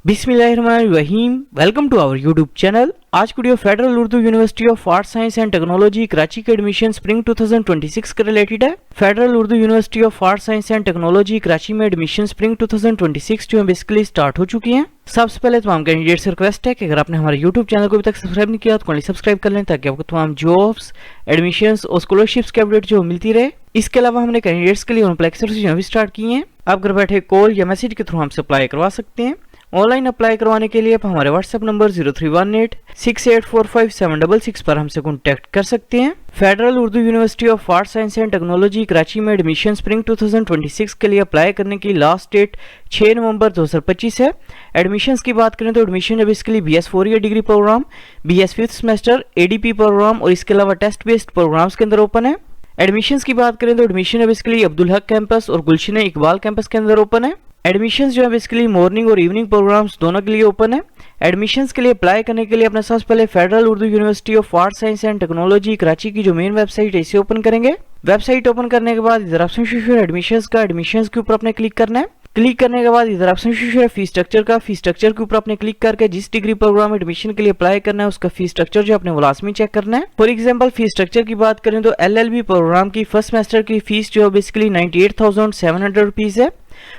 बिस्मिल्लाहिर्रहमानिर्रहीम। Welcome to our YouTube channel. आज video federal Urdu university of art science and technology Karachi के admission spring 2026 के related है। Federal Urdu university of art science and technology Karachi में admission spring 2026 जो है basically start हो चुकी हैं। सबसे पहले तमाम कैंडिडेट से रिक्वेस्ट है कि अगर आपने हमारे यूट्यूब चैनल को अभी तक सब्सक्राइब नहीं किया तो सब्सक्राइब कर लें ताकि आपको तमाम जॉब्स, एडमिशंस और स्कॉलरशिप्स की अपडेट जो मिलती रहे। इसके अलावा हमने कैंडिडेट्स के लिए ऑन प्लेक्चर्स जो भी स्टार्ट किए हैं। आप घर बैठे कॉल या मैसेज के थ्रू हमसे अप्लाई करवा सकते हैं। ऑनलाइन अप्लाई करवाने के लिए आप हमारे व्हाट्सएप नंबर 031868456766 पर हमसे कॉन्टैक्ट कर सकते हैं। Federal Urdu university of art science and technology Karachi में एडमिशन स्प्रिंग 2026 के लिए अप्लाई करने की लास्ट डेट 6 नवंबर 2025 है। एडमिशंस की बात करें तो एडमिशन अब इसके लिए BS 4 year degree programme, BS 5th semester, ADP programme और इसके अलावा टेस्ट बेस्ड प्रोग्राम्स के अंदर ओपन है। एडमिशंस की बात करें तो एडमिशन अब इसके लिए अब्दुल हक कैंपस और गुलशन इकबाल कैंपस के अंदर ओपन है। एडमिशंस जो है बेसिकली मॉर्निंग और इवनिंग प्रोग्राम्स दोनों के लिए ओपन है। एडमिशंस के लिए अप्लाई करने के लिए अपने सबसे पहले federal Urdu university of art science and technology Karachi की जो मेन वेबसाइट है इसे ओपन करेंगे। वेबसाइट ओपन करने के बाद इधर ऑप्शन शो है एडमिशंस का, एडमिशंस के ऊपर आपने क्लिक करना है। क्लिक करने के बाद इधर ऑप्शन शो है फी स्ट्रक्चर का, फी स्ट्रक्चर के ऊपर आपने क्लिक करके जिस डिग्री प्रोग्राम एडमिशन के लिए अप्लाई करना है उसका फी स्ट्रक्चर जो आपने वो लाजमी चेक करना है। फॉर एग्जांपल फी स्ट्रक्चर की बात करें तो LLB प्रोग्राम की फर्स्ट सेमेस्टर की फीस जो है बेसिकली 98,700 रुपीज है।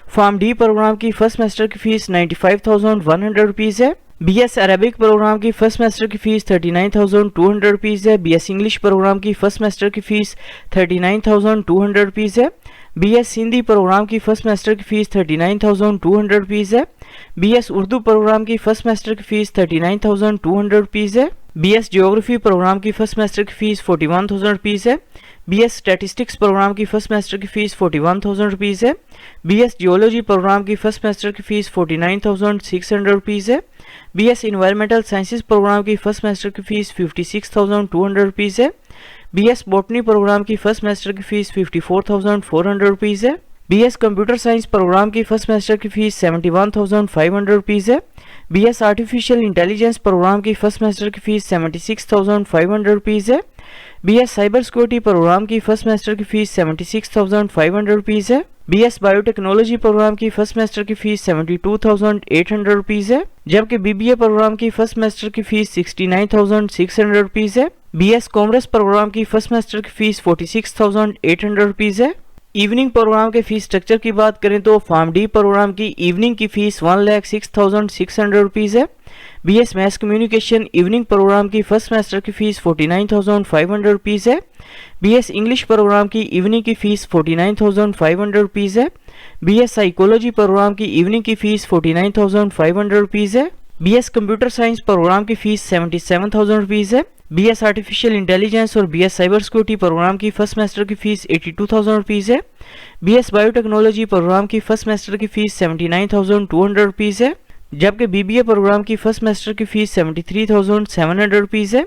फॉर्म डी प्रोग्राम की फर्स्ट सेमेस्टर की फीस 95,100 रुपीज है। BS अरेबिक प्रोग्राम की फर्स्ट सेमेस्टर की फीस 39,200 रुपीज है। BS इंग्लिश प्रोग्राम की फर्स्ट सेमेस्टर की फीस 39,200 रुपीज है। BS हिंदी प्रोग्राम की फर्स्ट सेमेस्टर की फीस 39,200 रुपीज है। BS उर्दू प्रोग्राम की फर्स्ट सेमेस्टर की फीस 39,200 रुपीज है। BS ज्योग्राफी प्रोग्राम की फर्स्ट सेमेस्टर की फीस 41,000 रुपीज है। BS स्टैटिस्टिक्स प्रोग्राम की फर्स्ट सेमेस्टर की फीस 41,000 रुपीज है। BS जियोलॉजी प्रोग्राम की फर्स्ट सेमेस्टर की फीस 49,600 रुपीज है। BS इन्वायरमेंटल साइंसेज प्रोग्राम की फर्स्ट सेमेस्टर की फीस 56,200 रुपीज है। BS बॉटनी प्रोग्राम की फर्स्ट सेमेस्टर की फीस 54,400 रुपीज है। BS कंप्यूटर साइंस प्रोग्राम की फर्स्ट सेमेस्टर की फीस 71,500 रुपीज है। BS आर्टिफिशियल इंटेलिजेंस प्रोग्राम की फर्स्ट सेमेस्टर की फीस 76,500 रुपीज है। BS साइबर सिक्योरिटी प्रोग्राम की फर्स्ट सेमेस्टर की फीस 76,500 रुपीज है। BS बायोटेक्नोलॉजी प्रोग्राम की फर्स्ट सेमेस्टर की फीस 72,800 रुपीज है, जबकि BBA प्रोग्राम की फर्स्ट सेमेस्टर की फीस 69,600 रुपीज है। BS कॉमर्स प्रोग्राम की फर्स्ट सेमेस्टर की फीस 46,800 रुपीज है। इवनिंग प्रोग्राम के फीस स्ट्रक्चर की बात करें तो फॉर्म डी प्रोग्राम की इवनिंग की फीस 1,06,600 रुपीज है। BS maths communication evening programme की फर्स्ट सेमेस्टर की फीस 49,500 रुपीज है। BS इंग्लिश प्रोग्राम की इवनिंग की फीस 49,500 रुपीज है। BS साइकोलॉजी प्रोग्राम की इवनिंग की फीस 49,500 रुपीज है। BS कंप्यूटर साइंस प्रोग्राम की फीस 77,000 रुपीज है। BS आर्टिफिशियल इंटेलिजेंस और BS साइबर सिक्योरिटी प्रोग्राम की फर्स्ट सेमेस्टर की फीस 82,000 रुपीज है। BS बायोटेक्नोलॉजी प्रोग्राम की फर्स्ट सेमेस्टर की फीस 79,200 रुपीज है, जबकि BBA प्रोग्राम की फर्स्ट सेमेस्टर की फीस 73,700 रुपीज है।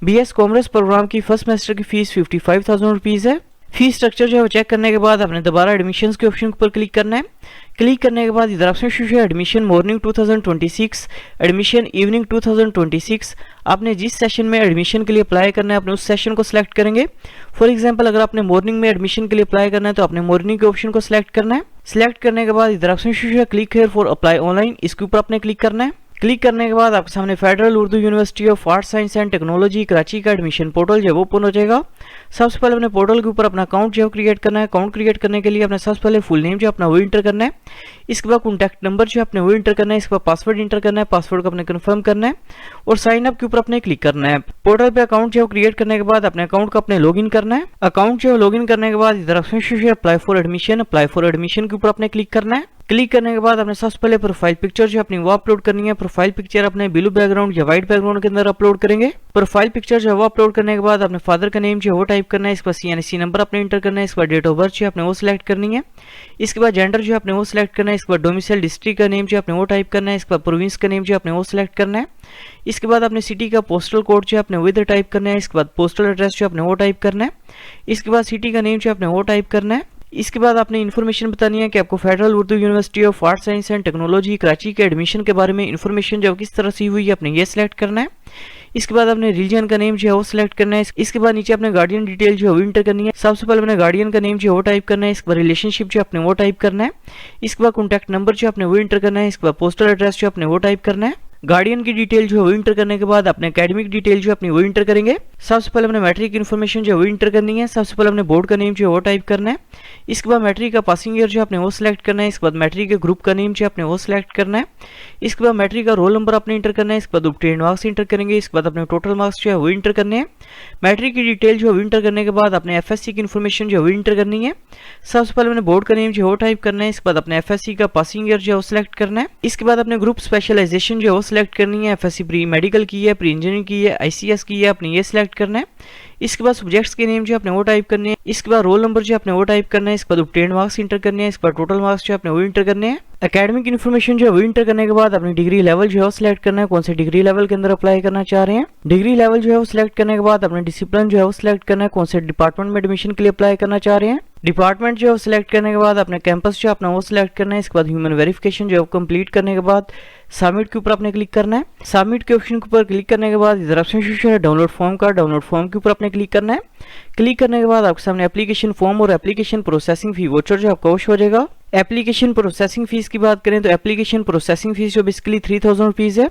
BS कॉमर्स प्रोग्राम की फर्स्ट सेमेस्टर की फीस 55,000 रुपीज है। फीस स्ट्रक्चर जो है चेक करने के बाद आपने दोबारा एडमिशंस के ऑप्शन पर क्लिक करना है। क्लिक करने के बाद इधर ऑप्शन शो है एडमिशन मॉर्निंग 2026, एडमिशन इवनिंग 2026। आपने जिस सेशन में एडमिशन के लिए अप्लाई करना है अपने उस सेशन को सिलेक्ट करेंगे। फॉर एग्जांपल अगर आपने मॉर्निंग में एडमिशन के लिए अप्लाई करना है तो आपने मॉर्निंग के ऑप्शन को सिलेक्ट करना है। सिलेक्ट करने के बाद इधर ऑप्शन शो है click here for apply online, इसके ऊपर आपने क्लिक करना है। क्लिक करने के बाद आपके सामने federal Urdu university of art science and technology Karachi का एडमिशन पोर्टल जो है वो ओपन हो जाएगा। सबसे पहले अपने पोर्टल के ऊपर अपना अकाउंट जो है क्रिएट करना है। अकाउंट क्रिएट करने के लिए अपने सबसे पहले फुल नेम जो अपना वो इंटर करना है। इसके बाद कॉन्टैक्ट नंबर जो अपने वो इंटर करना है। इसके बाद पासवर्ड इंटर करना है, पासवर्ड को अपने कंफर्म करना है और साइन अप के ऊपर अपने क्लिक करना है। पोर्टल पे अकाउंट जो क्रिएट करने के बाद अपने अकाउंट को अपने लॉगिन करना है। अकाउंट जो लॉगिन करने के बाद इधर ऑप्शन है apply for admission, apply for admission के ऊपर अपने क्लिक करना है। क्लिक करने के बाद अपने सबसे पहले प्रोफाइल पिक्चर जो अपनी वो अपलोड करनी है। प्रोफाइल पिक्चर अपने ब्लू बैकग्राउंड या व्हाइट बैकग्राउंड के अंदर अपलोड करेंगे। प्रोफाइल पिक्चर जो है वो अपलोड करने के बाद अपने फादर का नेम जो है वो टाइप करना है। इसके बाद CNC नंबर अपने इंटर करना है। इसके बाद डेट ऑफ बर्थ जो है अपने वो सिलेक्ट करनी है। इसके बाद जेंडर जो है अपने वो सिलेक्ट करना है। इसके बाद डोमिसाइल डिस्ट्रिक्ट का नेम जो अपने वो टाइप करना है। इसके बाद प्रोविंस का नेम जो अपने वो सिलेक्ट करना है। इसके बाद अपने सिटी का पोस्टल कोड जो अपने वो इधर टाइप करना है। इसके बाद पोस्टल एड्रेस जो अपने वो टाइप करना है। इसके बाद सिटी का नेम जो अपने वो टाइप करना है। इसके बाद आपने इन्फॉर्मेशन बतानी है कि आपको federal Urdu university of art science and technology Karachi के एडमिशन के बारे में इन्फॉर्मेशन जो किस तरह से हुई है अपने ये सिलेक्ट करना है। इसके बाद अपने रिलीजन का नेम जो है वो सिलेक्ट करना है। इसके बाद नीचे अपने गार्डियन डिटेल जो है वो इंटर करनी है। सबसे पहले अपने गार्डियन का नेम जो है वो टाइप करना है। इसके बाद रिलेशनशिप जो अपने वो टाइप करना है। इसके बाद कॉन्टैक्ट नंबर जो अपने वो इंटर करना है। इसके बाद पोस्टल एड्रेस जो अपने वो टाइप करना है। गार्डियन की डिटेल जो है वो इंटर करने के बाद अपने एकेडमिक डिटेल जो अपनी वो इंटर करेंगे। सबसे पहले अपने मैट्रिक इन्फॉर्मेशन जो है वो इंटर करनी है। सबसे पहले अपने बोर्ड का नेम जो है वो टाइप करना है। इसके बाद मैट्रिक का पासिंग ईयर जो अपने वो सिलेक्ट करना है। इसके बाद मैट्रिक के ग्रुप का नेम जो अपने वो सिलेक्ट करना है। इसके बाद मैट्रिक का रोल नंबर अपने इंटर करना है। इसके बाद ऑब्टेन्ड मार्क्स इंटर करेंगे। इसके बाद अपने टोटल मार्क्स जो है वो इंटर करने हैं। मैट्रिक की डिटेल जो है इंटर करने के बाद अपने एफएससी की इन्फॉर्मेशन जो है वो इंटर करनी है। सबसे पहले अपने बोर्ड का नेम जो है वो टाइप करना है। इसके बाद अपने एफएससी का पासिंग ईयर जो है वो सिलेक्ट करना है। इसके बाद अपने ग्रुप स्पेशलाइजेशन जो है वो सिलेक्ट करनी है। एफएससी प्री मेडिकल की है, प्री इंजीनियरिंग की है, आईसीएस की है, अपने ये सिलेक्ट करना है। इसके बाद सब्जेक्ट्स के नेम जो अपने वो टाइप करने हैं। इसके बाद रोल नंबर जो अपने वो टाइप करना है। इसके बाद ऑब्टेन्ड मार्क्स इंटर करने हैं। इसके बाद टोटल मार्क्स जो अपने वो इंटर करने हैं। एकेडमिक इन्फॉर्मेशन जो है वो इंटर करने के बाद अपनी डिग्री लेवल जो है वो सिलेक्ट करना है। कौन से डिग्री लेवल के अंदर अप्लाई करना चाह रहे हैं। डिग्री लेवल जो है वो सिलेक्ट करने के बाद अपने डिसिप्लिन जो है वो सिलेक्ट करना है। कौन से डिपार्टमेंट में एडमिशन के लिए अप्लाई करना चाह रहे हैं। डिपार्टमेंट जो है सिलेक्ट करने के बाद अपने कैंपस जो अपना वो सिलेक्ट करना है। इसके बाद ह्यूमन वेरिफिकेशन जो है कंप्लीट करने के बाद सबमिट के ऊपर आपने क्लिक करना है। सबमिट के ऑप्शन के ऊपर क्लिक करने के बाद इधर ऑप्शन है डाउनलोड फॉर्म का। डाउनलोड फॉर्म के ऊपर आपने क्लिक करना है। क्लिक करने के बाद आपके सामने एप्लीकेशन फॉर्म और एप्लीकेशन प्रोसेसिंग फी वोचर जो आपका वोच हो जाएगा। एप्लीकेशन प्रोसेसिंग फीस की बात करें तो एप्लीकेशन प्रोसेसिंग फीस जो बेसिकली 3000 रुपीज़ है,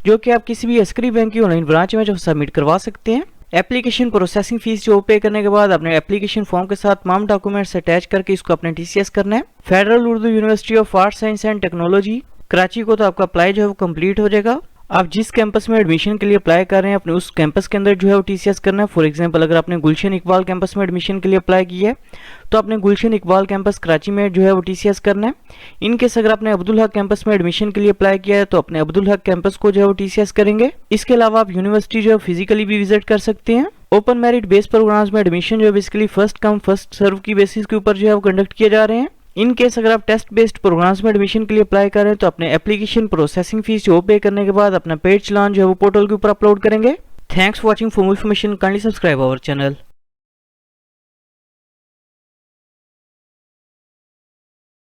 जो कि आप किसी भी अस्करी बैंक की ऑनलाइन ब्रांच में जो सबमिट करवा सकते हैं। एप्लीकेशन प्रोसेसिंग फीस जो पे करने के बाद अपने एप्लीकेशन फॉर्म के साथ तमाम डॉक्यूमेंट्स अटैच करके इसको अपने टीसीएस करना है। Federal Urdu university of arts science and technology Karachi को तो आपका अप्लाई जो है वो कंप्लीट हो जाएगा। आप जिस कैंपस में एडमिशन के लिए अप्लाई कर रहे हैं अपने उस कैंपस के अंदर जो है वो टीसीएस करना है। फॉर एग्जांपल अगर आपने गुलशन इकबाल कैंपस में एडमिशन के लिए अप्लाई किया है तो आपने गुलशन इकबाल कैंपस कराची में जो है वो टीसीएस करना है। इनकेस अगर आपने अब्दुल हक कैंपस में एडमिशन के लिए अप्लाई किया है तो अपने अब्दुल हक कैंपस को जो है वो टीसीएस करेंगे। इसके अलावा आप यूनिवर्सिटी जो है फिजिकली भी विजिट कर सकते हैं। ओपन मेरिट बेस्ड प्रोग्राम्स में एडमिशन जो है basically first come first serve की बेसिस के ऊपर जो है वो कंडक्ट किए जा रहे हैं। इन केस अगर आप टेस्ट बेस्ड प्रोग्राम्स में एडमिशन के लिए अप्लाई कर रहे हैं तो अपने एप्लीकेशन प्रोसेसिंग फीस जो पे करने के बाद अपना पेड चलान जो है वो पोर्टल के ऊपर अपलोड करेंगे। Thanks for watching. For more information kindly subscribe our channel.